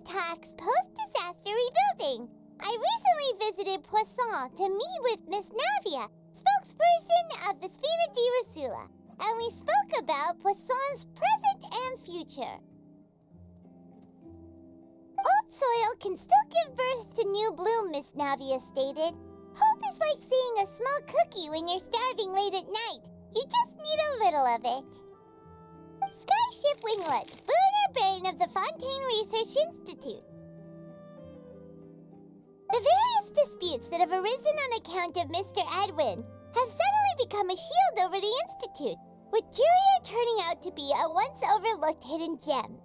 attacks post-disaster rebuilding. I recently visited Poisson to meet with Miss Navia, spokesperson of the Spina di Rusula, and we spoke about Poisson's present and future. Old soil can still give birth to new bloom, Miss Navia stated. Hope is like seeing a small cookie when you're starving late at night. You just need a little of it. Skyship Winglet, boon or bane of the Fontaine Research Institute. The various disputes that have arisen on account of Mr. Edwin have suddenly become a shield over the Institute, with Jurier turning out to be a once overlooked hidden gem.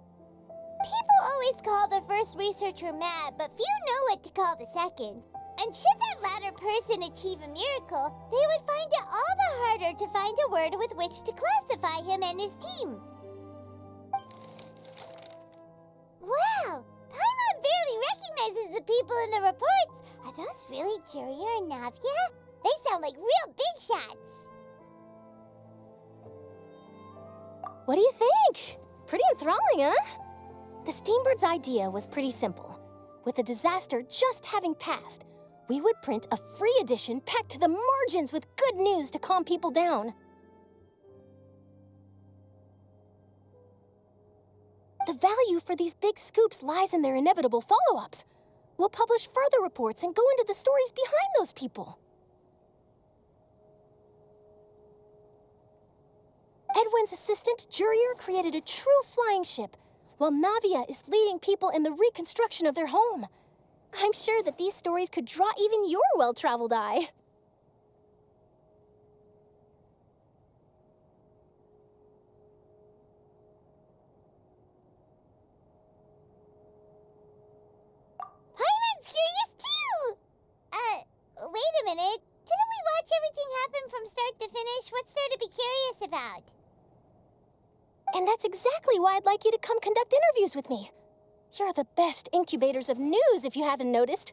People always call the first researcher mad, but few know what to call the second. And should that latter person achieve a miracle, they would find it all the harder to find a word with which to classify him and his team. Wow! Paimon barely recognizes the people in the reports. Are those really Jurier and Navia? They sound like real big shots. What do you think? Pretty enthralling, huh? The Steambird's idea was pretty simple. With the disaster just having passed, we would print a free edition packed to the margins with good news to calm people down. The value for these big scoops lies in their inevitable follow-ups. We'll publish further reports and go into the stories behind those people. Edwin's assistant, Jurier, created a true flying ship, while Navia is leading people in the reconstruction of their home. I'm sure that these stories could draw even your well-traveled eye. Paimon's curious too! Wait a minute. Didn't we watch everything happen from start to finish? What's there to be curious about? And that's exactly why I'd like you to come conduct interviews with me. You're the best incubators of news, if you haven't noticed.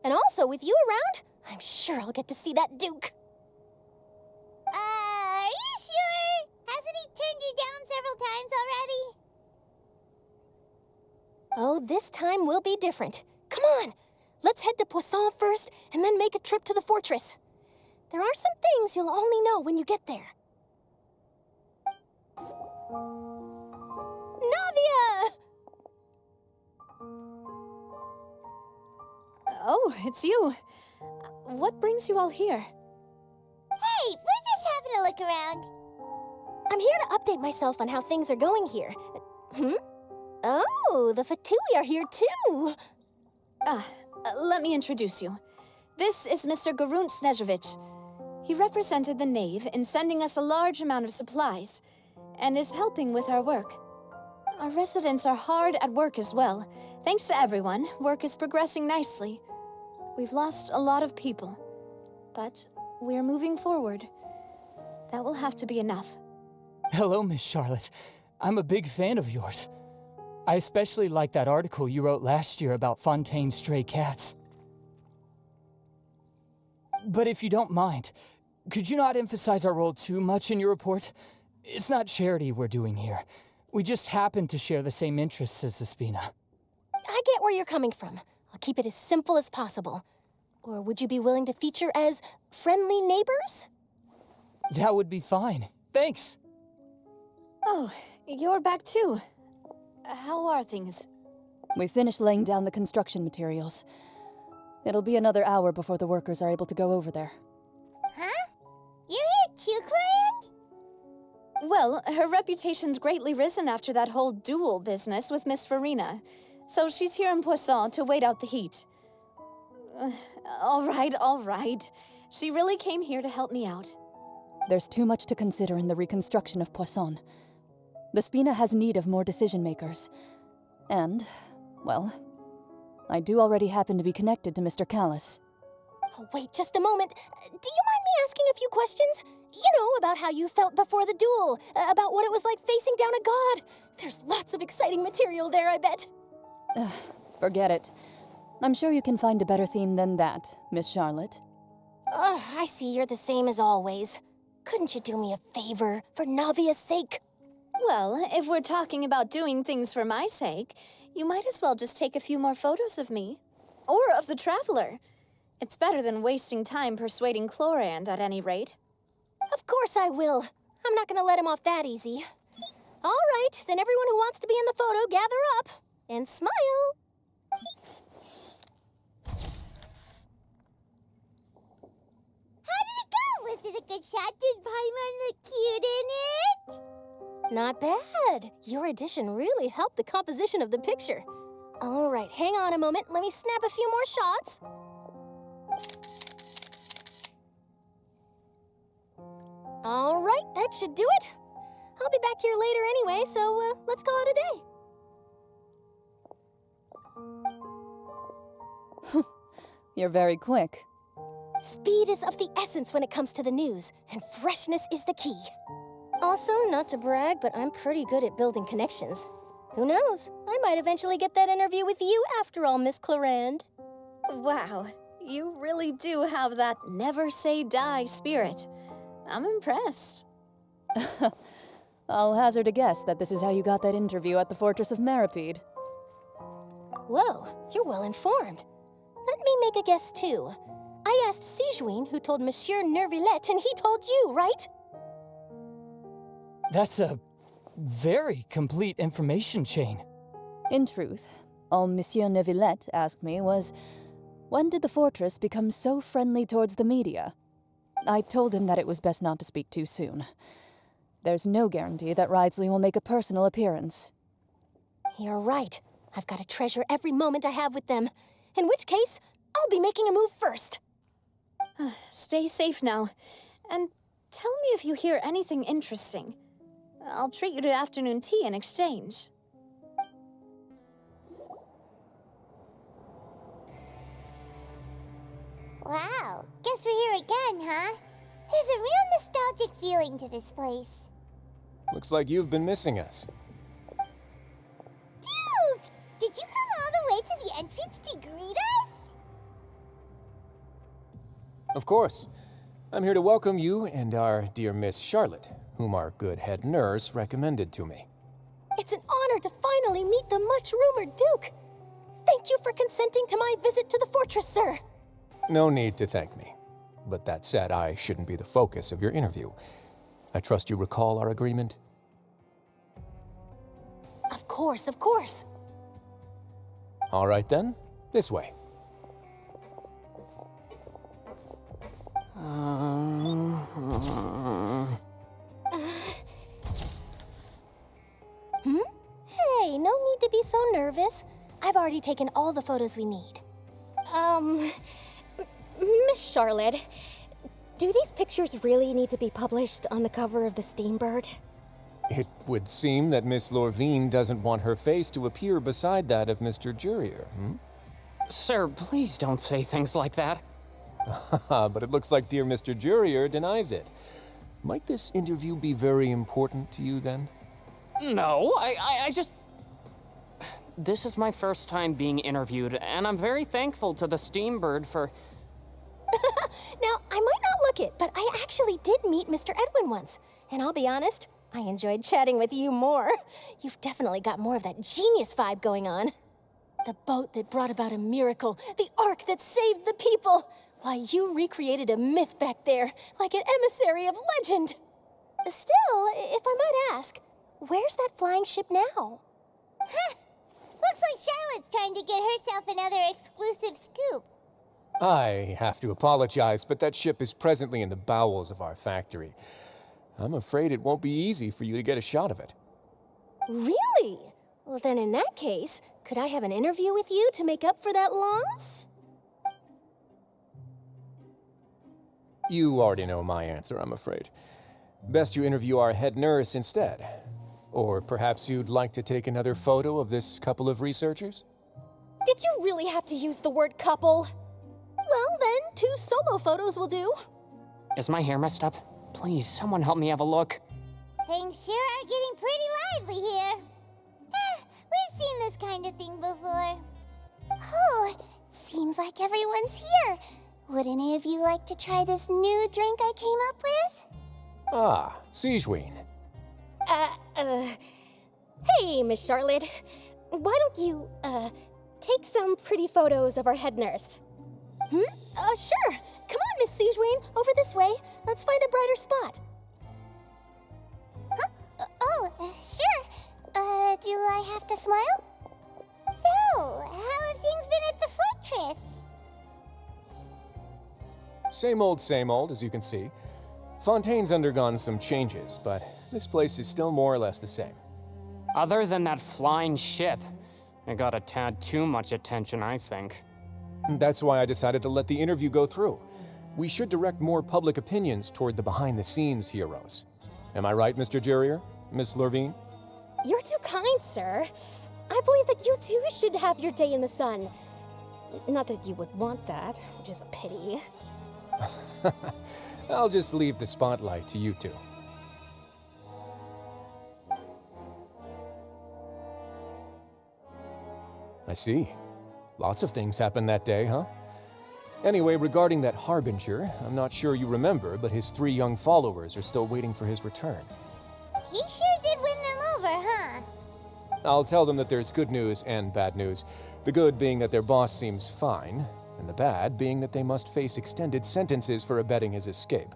And also, with you around, I'm sure I'll get to see that Duke. Are you sure? Hasn't he turned you down several times already? Oh, this time will be different. Come on, let's head to Poisson first, and then make a trip to the fortress. There are some things you'll only know when you get there. Navia! Oh, it's you. What brings you all here? Hey, we're just having a look around. I'm here to update myself on how things are going here. Oh, the Fatui are here too. Let me introduce you. This is Mr. Garunt Snežević. He represented the Knave in sending us a large amount of supplies, and is helping with our work. Our residents are hard at work as well. Thanks to everyone, work is progressing nicely. We've lost a lot of people, but we're moving forward. That will have to be enough. Hello, Miss Charlotte. I'm a big fan of yours. I especially like that article you wrote last year about Fontaine's stray cats. But if you don't mind, could you not emphasize our role too much in your report? It's not charity we're doing here. We just happen to share the same interests as the Spina. I get where you're coming from. I'll keep it as simple as possible. Or would you be willing to feature as friendly neighbors? That would be fine. Thanks. Oh, you're back too. How are things? We finished laying down the construction materials. It'll be another hour before the workers are able to go over there. Huh? You're here too, Clorinde? Well, her reputation's greatly risen after that whole duel business with Miss Farina, so she's here in Poisson to wait out the heat. All right. She really came here to help me out. There's too much to consider in the reconstruction of Poisson. The Spina has need of more decision-makers. And, well, I do already happen to be connected to Mr. Callis. Oh, wait just a moment. Do you mind me asking a few questions? You know, about how you felt before the duel, about what it was like facing down a god. There's lots of exciting material there, I bet. Forget it. I'm sure you can find a better theme than that, Miss Charlotte. I see you're the same as always. Couldn't you do me a favor, for Navia's sake? Well, if we're talking about doing things for my sake, You might as well just take a few more photos of me. Or of the Traveler. It's better than wasting time persuading Chlorand at any rate. Of course I will. I'm not gonna let him off that easy. All right, then everyone who wants to be in the photo, gather up. And smile. How did it go? Was it a good shot? Did Paimon look cute in it? Not bad. Your addition really helped the composition of the picture. All right, hang on a moment. Let me snap a few more shots. All right, that should do it. I'll be back here later anyway, so let's call it a day. You're very quick. Speed is of the essence when it comes to the news, and freshness is the key. Also, not to brag, but I'm pretty good at building connections. Who knows? I might eventually get that interview with you after all, Miss Chlorand. Wow, you really do have that never say die spirit. I'm impressed. I'll hazard a guess that this is how you got that interview at the Fortress of Maripede. Whoa, you're well informed. Let me make a guess too. I asked Sijuin, who told Monsieur Nervillette, and he told you, right? That's a very complete information chain. In truth, all Monsieur Neuvillette asked me was, when did the fortress become so friendly towards the media? I told him that it was best not to speak too soon. There's no guarantee that Ridesley will make a personal appearance. You're right. I've got to treasure every moment I have with them. In which case, I'll be making a move first. Stay safe now. And tell me if you hear anything interesting. I'll treat you to afternoon tea in exchange. Wow, guess we're here again, huh? There's a real nostalgic feeling to this place. Looks like you've been missing us. Duke! Did you come all the way to the entrance to greet us? Of course. I'm here to welcome you and our dear Miss Charlotte, whom our good head nurse recommended to me. It's an honor to finally meet the much-rumored Duke. Thank you for consenting to my visit to the fortress, sir. No need to thank me. But that said, I shouldn't be the focus of your interview. I trust you recall our agreement? Of course, of course. All right then, this way. Hey, no need to be so nervous. I've already taken all the photos we need. Miss Charlotte, do these pictures really need to be published on the cover of the Steambird? It would seem that Miss Lorvine doesn't want her face to appear beside that of Mr. Jurier, Sir, please don't say things like that. But it looks like dear Mr. Jurier denies it. Might this interview be very important to you then? No, I just... This is my first time being interviewed, and I'm very thankful to the Steambird for... Now, I might not look it, but I actually did meet Mr. Edwin once. And I'll be honest, I enjoyed chatting with you more. You've definitely got more of that genius vibe going on. The boat that brought about a miracle, the ark that saved the people. Why, you recreated a myth back there, like an emissary of legend. Still, if I might ask, where's that flying ship now? Huh. Looks like Charlotte's trying to get herself another exclusive scoop. I have to apologize, but that ship is presently in the bowels of our factory. I'm afraid it won't be easy for you to get a shot of it. Really? Well, then in that case, could I have an interview with you to make up for that loss? You already know my answer, I'm afraid. Best you interview our head nurse instead. Or perhaps you'd like to take another photo of this couple of researchers? Did you really have to use the word couple? Well, then, 2 solo photos will do. Is my hair messed up? Please, someone help me have a look. Things sure are getting pretty lively here. We've seen this kind of thing before. Oh, seems like everyone's here. Would any of you like to try this new drink I came up with? Ah, Sijuin. Hey, Miss Charlotte. why don't you, take some pretty photos of our head nurse? Sure. Come on, Miss Sujwain, over this way. Let's find a brighter spot. Sure. Do I have to smile? So, how have things been at the fortress? Same old, as you can see. Fontaine's undergone some changes, but this place is still more or less the same. Other than that flying ship, it got a tad too much attention, I think. That's why I decided to let the interview go through. We should direct more public opinions toward the behind-the-scenes heroes. Am I right, Mr. Jurier? Miss Lurvine? You're too kind, sir. I believe that you too should have your day in the sun. Not that you would want that, which is a pity. I'll just leave the spotlight to you two. I see. Lots of things happened that day, huh? Anyway, regarding that Harbinger, I'm not sure you remember, but his 3 young followers are still waiting for his return. He sure did win them over, huh? I'll tell them that there's good news and bad news. The good being that their boss seems fine, and the bad being that they must face extended sentences for abetting his escape.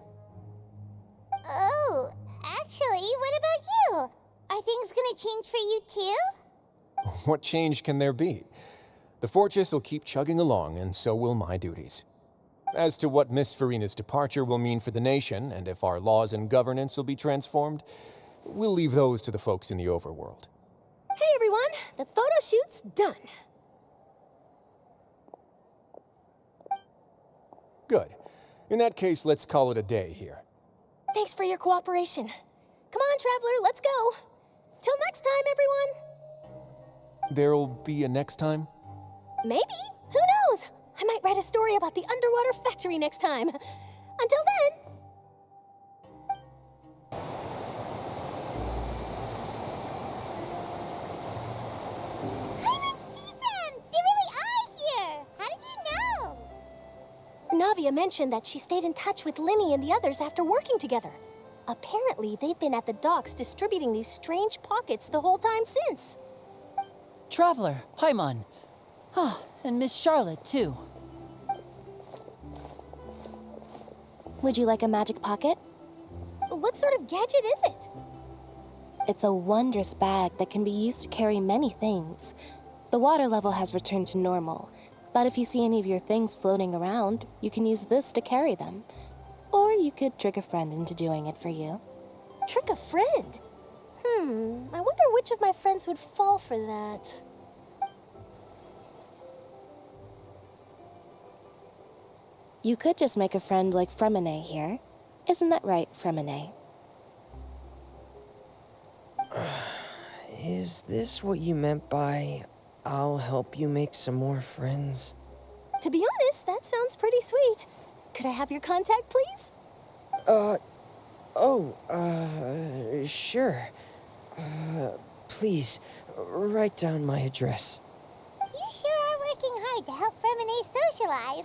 Oh, actually, what about you? Are things gonna change for you too? What change can there be? The fortress will keep chugging along, and so will my duties. As to what Miss Farina's departure will mean for the nation, and if our laws and governance will be transformed, we'll leave those to the folks in the overworld. Hey everyone, the photo shoot's done. Good. In that case, let's call it a day here. Thanks for your cooperation. Come on, Traveler, let's go. Till next time, everyone. There'll be a next time? Maybe. Who knows? I might write a story about the underwater factory next time. Until then. I didn't see them! They really are here! How did you know? Navia mentioned that she stayed in touch with Linny and the others after working together. Apparently, they've been at the docks distributing these strange pockets the whole time since. Traveler, Paimon. Ah, and Miss Charlotte, too. Would you like a magic pocket? What sort of gadget is it? It's a wondrous bag that can be used to carry many things. The water level has returned to normal, but if you see any of your things floating around, you can use this to carry them. Or you could trick a friend into doing it for you. Trick a friend? I wonder which of my friends would fall for that. You could just make a friend like Fremine here. Isn't that right, Fremine? Is this what you meant by, I'll help you make some more friends? To be honest, that sounds pretty sweet. Could I have your contact, please? Sure. Please, write down my address. You sure are working hard to help Fremine socialize.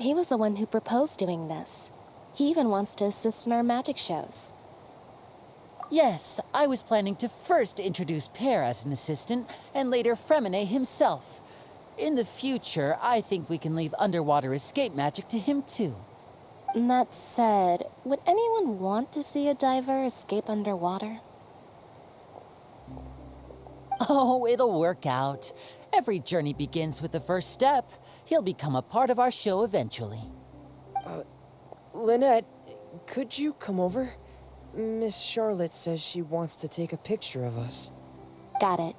He was the one who proposed doing this. He even wants to assist in our magic shows. Yes, I was planning to first introduce Pear as an assistant, and later Fremine himself. In the future, I think we can leave underwater escape magic to him too. That said, would anyone want to see a diver escape underwater? Oh, it'll work out. Every journey begins with the first step. He'll become a part of our show eventually. Lynette, could you come over? Miss Charlotte says she wants to take a picture of us. Got it.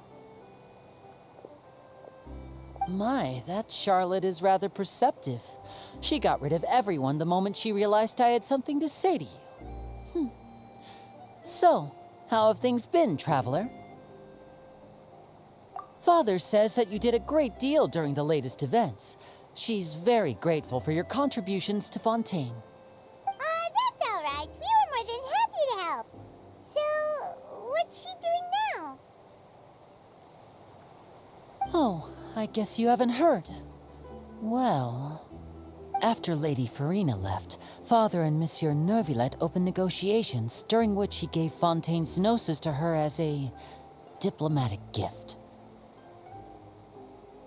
My, that Charlotte is rather perceptive. She got rid of everyone the moment she realized I had something to say to you. So, how have things been, Traveler? Father says that you did a great deal during the latest events. She's very grateful for your contributions to Fontaine. That's all right. We were more than happy to help. So, what's she doing now? Oh, I guess you haven't heard. Well, after Lady Farina left, Father and Monsieur Neuvillette opened negotiations, during which he gave Fontaine's gnosis to her as a diplomatic gift.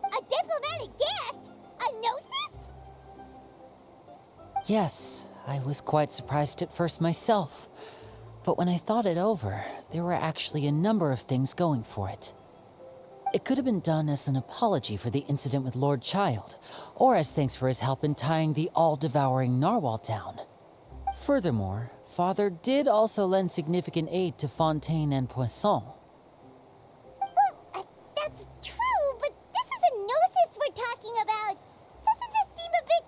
A diplomatic gift? A gnosis? Yes, I was quite surprised at first myself. But when I thought it over, there were actually a number of things going for it. It could have been done as an apology for the incident with Lord Child, or as thanks for his help in tying the all-devouring narwhal down. Furthermore, Father did also lend significant aid to Fontaine and Poisson. Well, that's true, but this is a gnosis we're talking about. Doesn't this seem a bit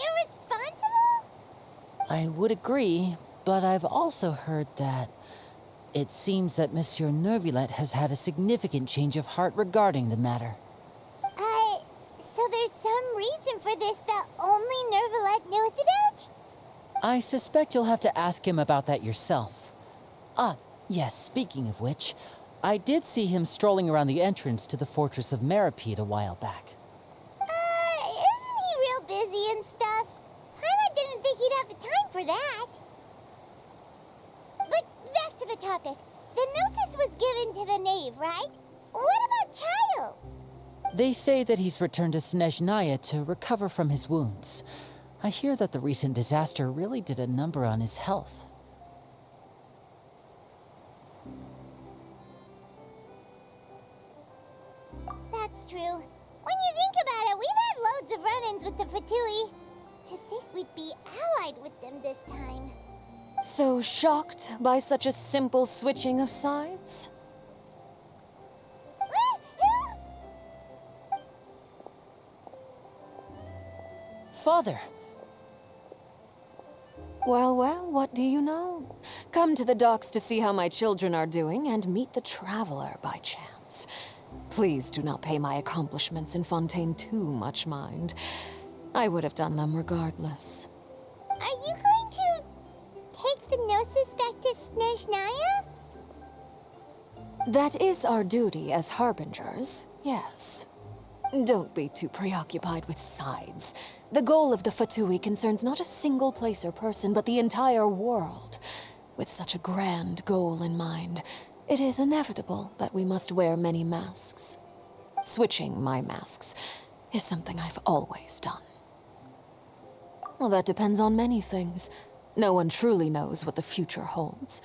irresponsible? I would agree, but I've also heard that it seems that Monsieur Neuvillette has had a significant change of heart regarding the matter. So there's some reason for this that only Neuvillette knows about? I suspect you'll have to ask him about that yourself. Ah, yes, speaking of which, I did see him strolling around the entrance to the Fortress of Maripede a while back. Isn't he real busy and stuff? Paimon didn't think he'd have the time for that. But back to the topic. The gnosis was given to the knave, right? What about Child? They say that he's returned to Snezhnaya to recover from his wounds. I hear that the recent disaster really did a number on his health. That's true. When you think about it, we've had loads of run-ins with the Fatui. To think we'd be allied with them this time. So shocked by such a simple switching of sides? Father! Well, well, what do you know? Come to the docks to see how my children are doing and meet the traveler by chance. Please do not pay my accomplishments in Fontaine too much mind. I would have done them regardless. Are you going to take the gnosis back to Snezhnaya? That is our duty as harbingers, yes. Don't be too preoccupied with sides. The goal of the Fatui concerns not a single place or person, but the entire world. With such a grand goal in mind, it is inevitable that we must wear many masks. Switching my masks is something I've always done. Well, that depends on many things. No one truly knows what the future holds.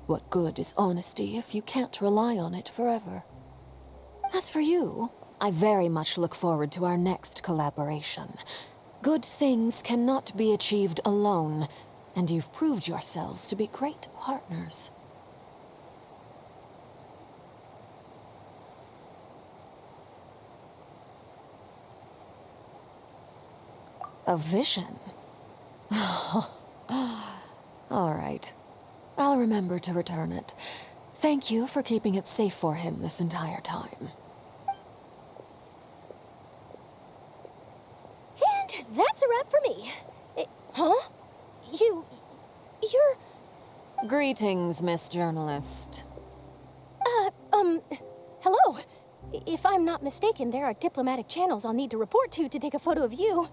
What good is honesty if you can't rely on it forever? As for you, I very much look forward to our next collaboration. Good things cannot be achieved alone, and you've proved yourselves to be great partners. A vision? All right. I'll remember to return it. Thank you for keeping it safe for him this entire time. And that's a wrap for me. Huh? You're... Greetings, Miss Journalist. Hello. If I'm not mistaken, there are diplomatic channels I'll need to report to take a photo of you.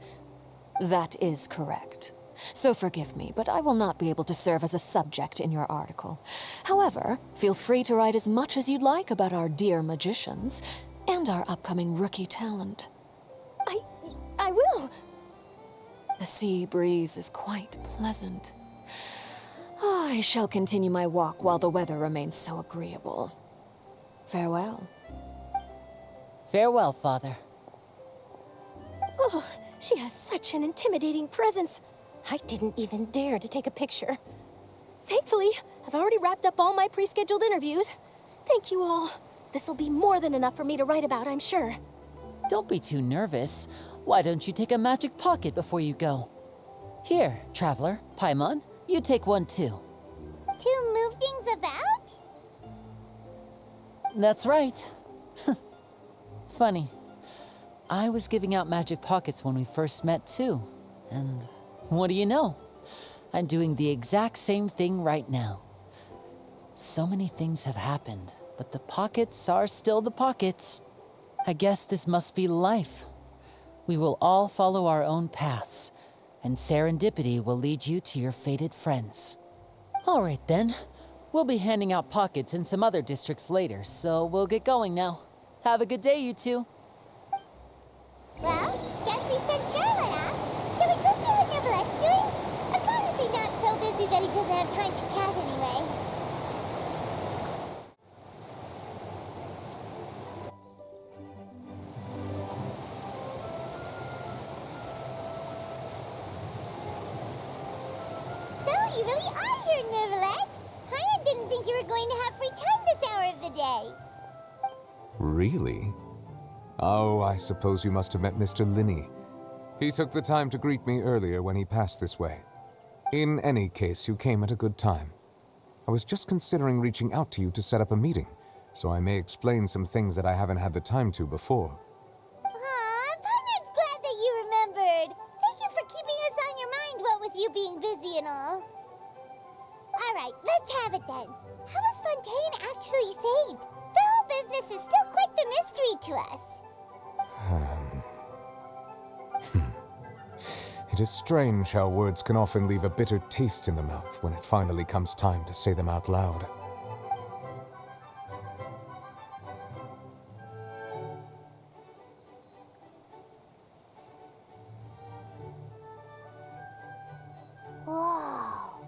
That is correct. So forgive me, but I will not be able to serve as a subject in your article. However, feel free to write as much as you'd like about our dear magicians and our upcoming rookie talent. I will. The sea breeze is quite pleasant. I shall continue my walk while the weather remains so agreeable. Farewell. Farewell, Father. Oh, she has such an intimidating presence. I didn't even dare to take a picture. Thankfully, I've already wrapped up all my pre-scheduled interviews. Thank you all. This'll be more than enough for me to write about, I'm sure. Don't be too nervous. Why don't you take a magic pocket before you go? Here, Traveler, Paimon, you take one too. To move things about? That's right. Funny. I was giving out magic pockets when we first met too. And what do you know? I'm doing the exact same thing right now. So many things have happened, but the pockets are still the pockets. I guess this must be life. We will all follow our own paths, and serendipity will lead you to your fated friends. All right then. We'll be handing out pockets in some other districts later, so we'll get going now. Have a good day, you two. Well, guess we sent Charlotte off. Shall we go see how Neverlette's doing? As long as he's not so busy that he doesn't have time to chat anyway. So, you really are here, Neverlette. Paimon didn't think you were going to have free time this hour of the day. Really? Oh, I suppose you must have met Mr. Linney. He took the time to greet me earlier when he passed this way. In any case, you came at a good time. I was just considering reaching out to you to set up a meeting, so I may explain some things that I haven't had the time to before. Aw, Paimon's glad that you remembered. Thank you for keeping us on your mind, what with you being busy and all. Alright, let's have it then. How was Fontaine actually saved? The whole business is still quite the mystery to us. It is strange how words can often leave a bitter taste in the mouth when it finally comes time to say them out loud. Whoa.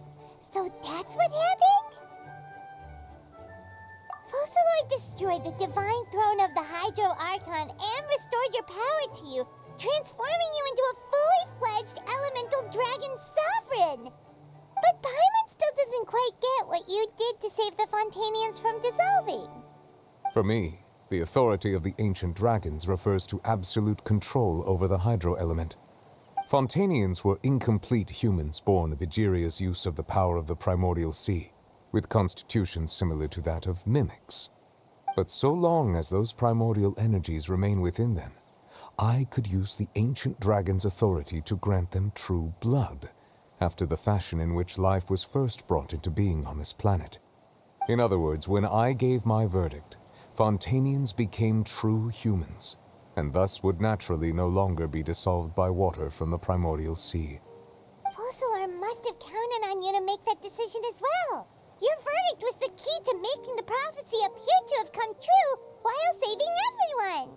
So that's what happened? Focalor destroyed the divine throne of the Hydro Archon and restored your power to you, transforming you into a fully fledged elemental dragon sovereign. But Paimon still doesn't quite get what you did to save the Fontanians from dissolving. For me, the authority of the ancient dragons refers to absolute control over the hydro element. Fontanians were incomplete humans born of Egeria's use of the power of the primordial sea, with constitutions similar to that of mimics. But so long as those primordial energies remain within them, I could use the ancient dragon's authority to grant them true blood, after the fashion in which life was first brought into being on this planet. In other words, when I gave my verdict, Fontanians became true humans, and thus would naturally no longer be dissolved by water from the primordial sea. Focalor must have counted on you to make that decision as well. Your verdict was the key to making the prophecy appear to have come true while saving everyone.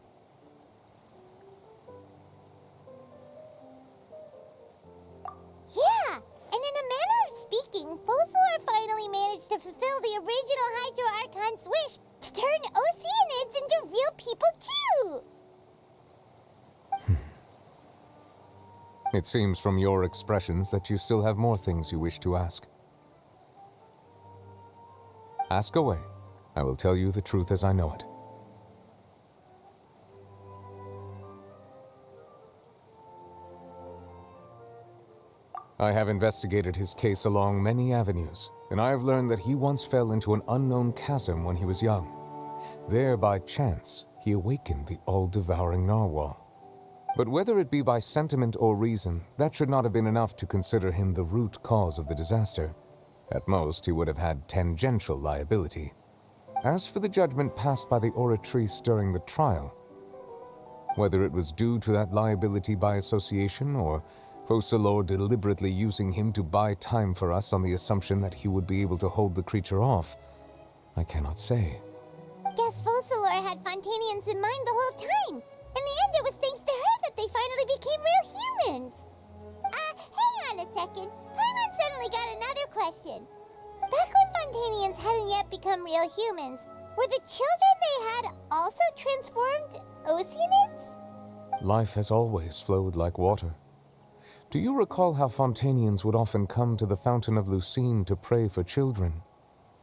Yeah, and in a manner of speaking, Focalor finally managed to fulfill the original Hydro Archon's wish to turn Oceanids into real people too! It seems from your expressions that you still have more things you wish to ask. Ask away. I will tell you the truth as I know it. I have investigated his case along many avenues, and I have learned that he once fell into an unknown chasm when he was young. There, by chance, he awakened the all-devouring narwhal. But whether it be by sentiment or reason, that should not have been enough to consider him the root cause of the disaster. At most, he would have had tangential liability. As for the judgment passed by the Oratrice during the trial, whether it was due to that liability by association or Focalor deliberately using him to buy time for us on the assumption that he would be able to hold the creature off, I cannot say. Guess Focalor had Fontanians in mind the whole time. In the end, it was thanks to her that they finally became real humans. Hang on a second. Paimon suddenly got another question. Back when Fontanians hadn't yet become real humans, were the children they had also transformed Oceanids? Life has always flowed like water. Do you recall how Fontanians would often come to the Fountain of Lucine to pray for children?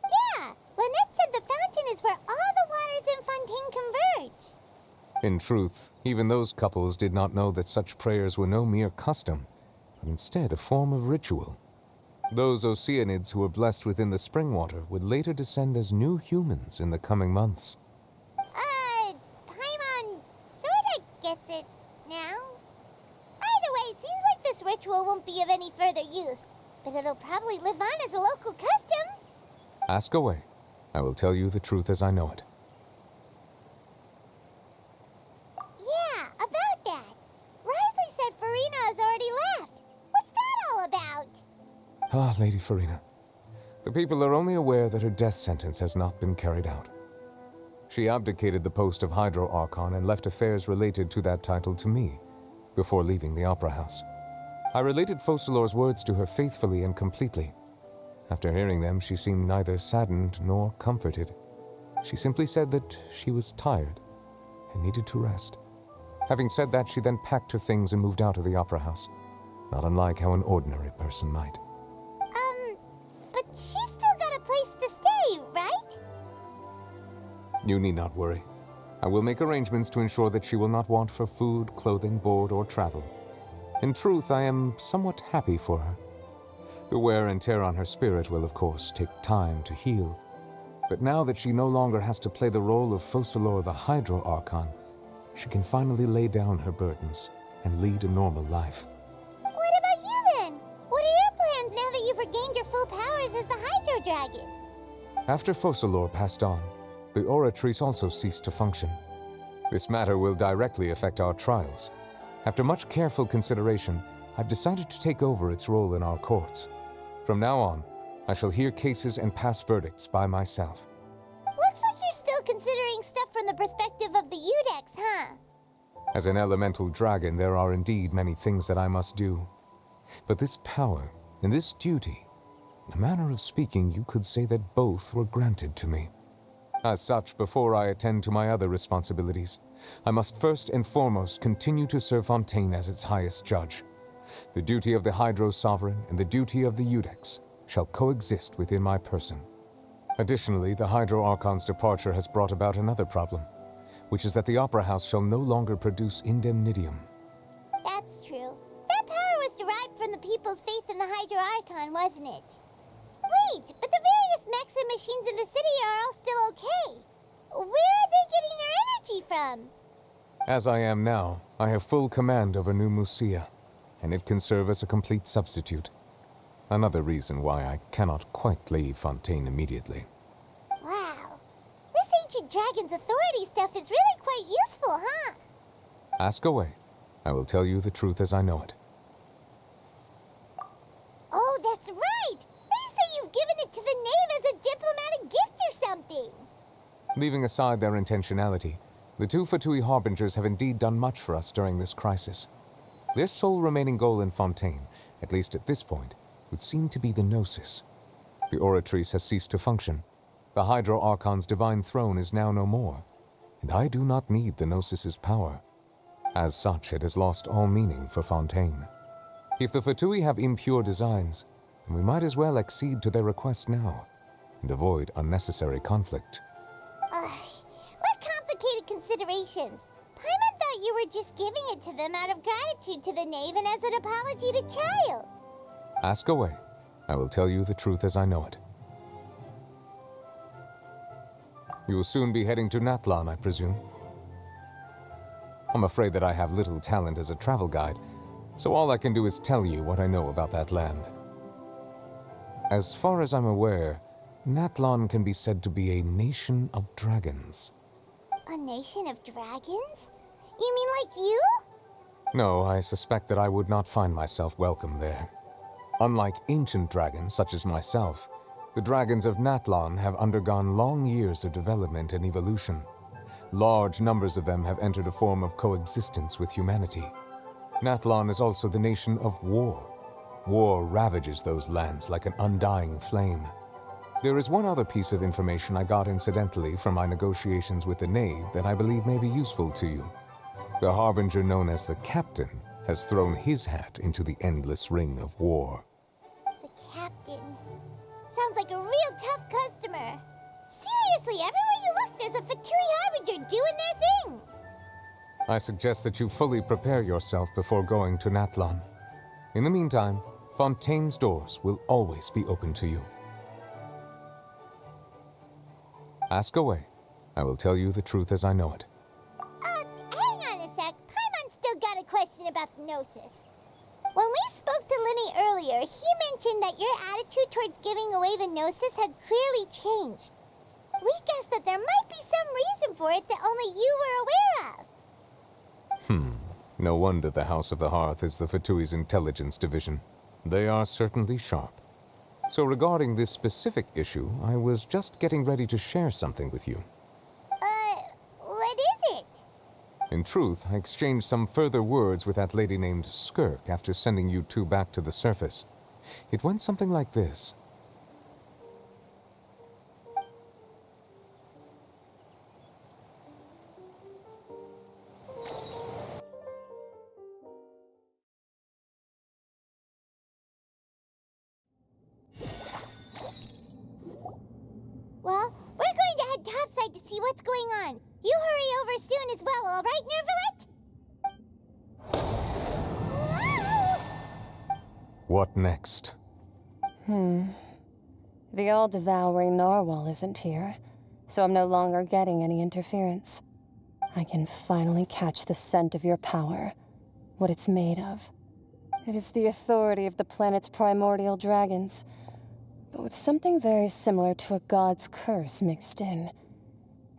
Yeah, Lynette said the fountain is where all the waters in Fontaine converge. In truth, even those couples did not know that such prayers were no mere custom, but instead a form of ritual. Those Oceanids who were blessed within the spring water would later descend as new humans in the coming months. Paimon sorta gets it now. Either way, seems like this ritual won't be of any further use, but it'll probably live on as a local custom. Ask away. I will tell you the truth as I know it. Yeah, about that. Risley said Farina has already left. What's that all about? Ah, Lady Farina. The people are only aware that her death sentence has not been carried out. She abdicated the post of Hydro Archon and left affairs related to that title to me, before leaving the Opera House. I related Focalor's words to her faithfully and completely. After hearing them, she seemed neither saddened nor comforted. She simply said that she was tired and needed to rest. Having said that, she then packed her things and moved out of the Opera House, not unlike how an ordinary person might. But she's still got a place to stay, right? You need not worry. I will make arrangements to ensure that she will not want for food, clothing, board, or travel. In truth, I am somewhat happy for her. The wear and tear on her spirit will, of course, take time to heal. But now that she no longer has to play the role of Focalor the Hydro Archon, she can finally lay down her burdens and lead a normal life. What about you then? What are your plans now that you've regained your full powers as the Hydro Dragon? After Focalor passed on, the Oratrice also ceased to function. This matter will directly affect our trials. After much careful consideration, I've decided to take over its role in our courts. From now on, I shall hear cases and pass verdicts by myself. Looks like you're still considering stuff from the perspective of the Udex, huh? As an elemental dragon, there are indeed many things that I must do. But this power and this duty, in a manner of speaking, you could say that both were granted to me. As such, before I attend to my other responsibilities, I must first and foremost continue to serve Fontaine as its highest judge. The duty of the Hydro Sovereign and the duty of the Udex shall coexist within my person. Additionally, the Hydro Archon's departure has brought about another problem, which is that the Opera House shall no longer produce indemnitium. That's true. That power was derived from the people's faith in the Hydro Archon, wasn't it? Wait, but the various mechs and machines in the city are all still okay. Where are they getting their energy from? As I am now, I have full command over New Musia, and it can serve as a complete substitute. Another reason why I cannot quite leave Fontaine immediately. Wow. This ancient dragon's authority stuff is really quite useful, huh? Ask away. I will tell you the truth as I know it. Oh, that's right! They say you've given it to the knave as a diplomatic gift or something! Leaving aside their intentionality, the two Fatui Harbingers have indeed done much for us during this crisis. Their sole remaining goal in Fontaine, at least at this point, would seem to be the Gnosis. The Oratrice has ceased to function. The Hydro Archon's divine throne is now no more, and I do not need the Gnosis's power. As such, it has lost all meaning for Fontaine. If the Fatui have impure designs, then we might as well accede to their request now, and avoid unnecessary conflict. What complicated considerations! Paimon thought you were just giving it to them out of gratitude to the knave and as an apology to Child. Ask away. I will tell you the truth as I know it. You will soon be heading to Natlan, I presume. I'm afraid that I have little talent as a travel guide, so all I can do is tell you what I know about that land. As far as I'm aware, Natlan can be said to be a nation of dragons. A nation of dragons? You mean like you? No, I suspect that I would not find myself welcome there. Unlike ancient dragons such as myself, the dragons of Natlan have undergone long years of development and evolution. Large numbers of them have entered a form of coexistence with humanity. Natlan is also the nation of war. War ravages those lands like an undying flame. There is one other piece of information I got incidentally from my negotiations with the knave that I believe may be useful to you. The harbinger known as the Captain has thrown his hat into the endless ring of war. The Captain. Sounds like a real tough customer. Seriously, everywhere you look, there's a Fatui Harbinger doing their thing. I suggest that you fully prepare yourself before going to Natlan. In the meantime, Fontaine's doors will always be open to you. Ask away. I will tell you the truth as I know it. Hang on a sec. Paimon's still got a question about the Gnosis. When we spoke to Lenny earlier, he mentioned that your attitude towards giving away the Gnosis had clearly changed. We guessed that there might be some reason for it that only you were aware of. No wonder the House of the Hearth is the Fatui's intelligence division. They are certainly sharp. So regarding this specific issue, I was just getting ready to share something with you. What is it? In truth, I exchanged some further words with that lady named Skirk after sending you two back to the surface. It went something like this. Well, we're going to head topside to see what's going on. You hurry over soon as well, all right, Nervalet? What next? The all-devouring narwhal isn't here, so I'm no longer getting any interference. I can finally catch the scent of your power, what it's made of. It is the authority of the planet's primordial dragons, but with something very similar to a god's curse mixed in.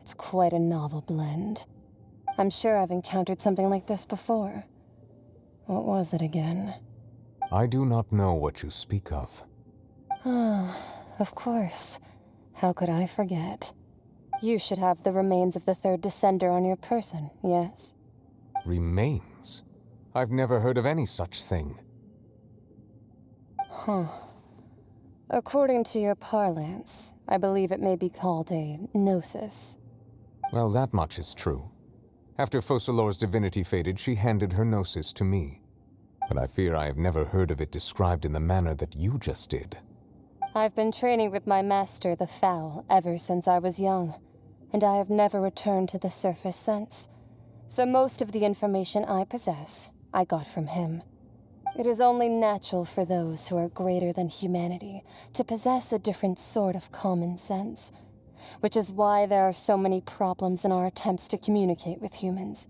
It's quite a novel blend. I'm sure I've encountered something like this before. What was it again? I do not know what you speak of. Of course. How could I forget? You should have the remains of the third descender on your person, yes? Remains? I've never heard of any such thing. According to your parlance, I believe it may be called a gnosis. Well, that much is true. After Focalor's divinity faded, she handed her gnosis to me. But I fear I have never heard of it described in the manner that you just did. I've been training with my master, the Fowl, ever since I was young, and I have never returned to the surface since. So most of the information I possess, I got from him. It is only natural for those who are greater than humanity to possess a different sort of common sense, which is why there are so many problems in our attempts to communicate with humans.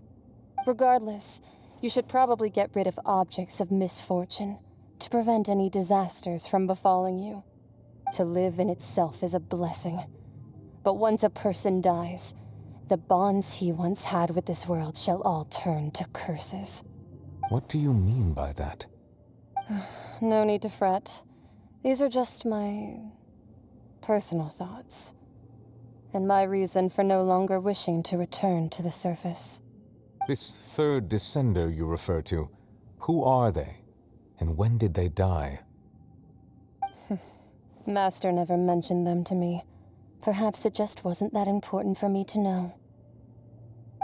Regardless, you should probably get rid of objects of misfortune to prevent any disasters from befalling you. To live in itself is a blessing. But once a person dies, the bonds he once had with this world shall all turn to curses. What do you mean by that? No need to fret. These are just my personal thoughts, and my reason for no longer wishing to return to the surface. This third descender you refer to, who are they? And when did they die? Master never mentioned them to me. Perhaps it just wasn't that important for me to know.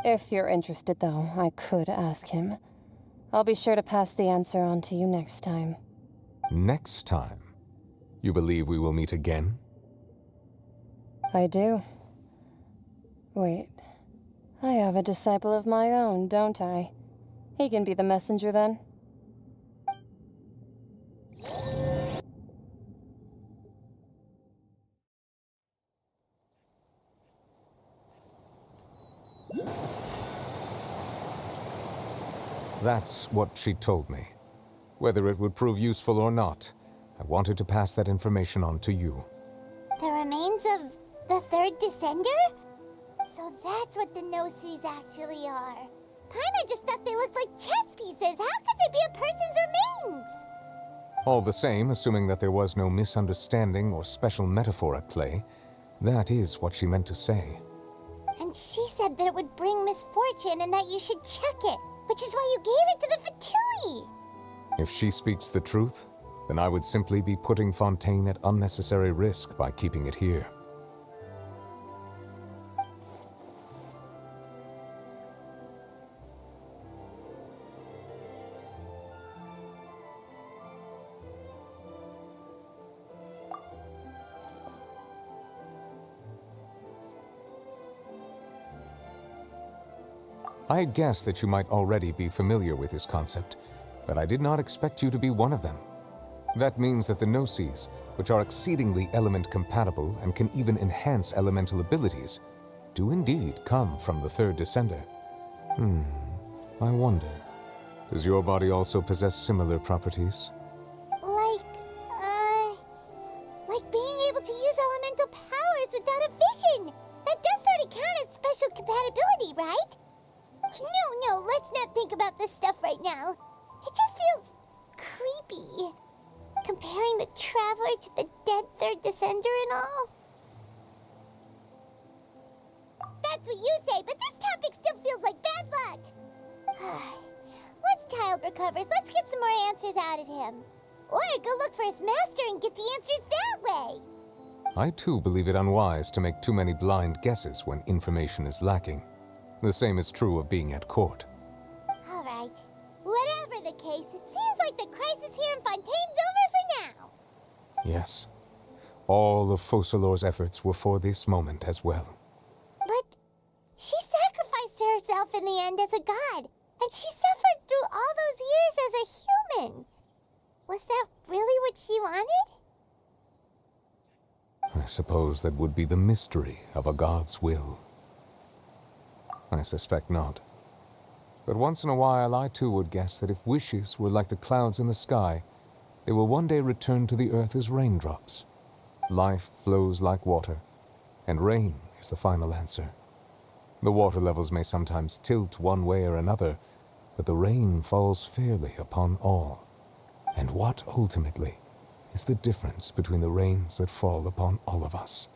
If you're interested, though, I could ask him. I'll be sure to pass the answer on to you next time. Next time? You believe we will meet again? I do. Wait. I have a disciple of my own, don't I? He can be the messenger, then. That's what she told me. Whether it would prove useful or not, I wanted to pass that information on to you. The remains of the third descender? So that's what the Gnosis actually are. Paimon just thought they looked like chess pieces. How could they be a person's remains? All the same, assuming that there was no misunderstanding or special metaphor at play, that is what she meant to say. And she said that it would bring misfortune and that you should check it, which is why you gave it to the Fatui. If she speaks the truth, then I would simply be putting Fontaine at unnecessary risk by keeping it here. I had guessed that you might already be familiar with this concept, but I did not expect you to be one of them. That means that the Gnosis, which are exceedingly element-compatible and can even enhance elemental abilities, do indeed come from the third descender. I wonder, does your body also possess similar properties? Like being able to use elemental powers without a vision. That does sort of count as special compatibility, right? No, let's not think about this stuff right now. It just feels creepy. Comparing the Traveler to the you say, but this topic still feels like bad luck. Once Child recovers, let's get some more answers out of him. Or go look for his master and get the answers that way. I too believe it unwise to make too many blind guesses when information is lacking. The same is true of being at court. All right. Whatever the case, it seems like the crisis here in Fontaine's over for now. Yes. All of Focalor's efforts were for this moment as well. But she sacrificed herself in the end as a god, and she suffered through all those years as a human. Was that really what she wanted? I suppose that would be the mystery of a god's will. I suspect not. But once in a while I too would guess that if wishes were like the clouds in the sky, they will one day return to the earth as raindrops. Life flows like water, and rain is the final answer. The water levels may sometimes tilt one way or another, but the rain falls fairly upon all. And what, ultimately, is the difference between the rains that fall upon all of us?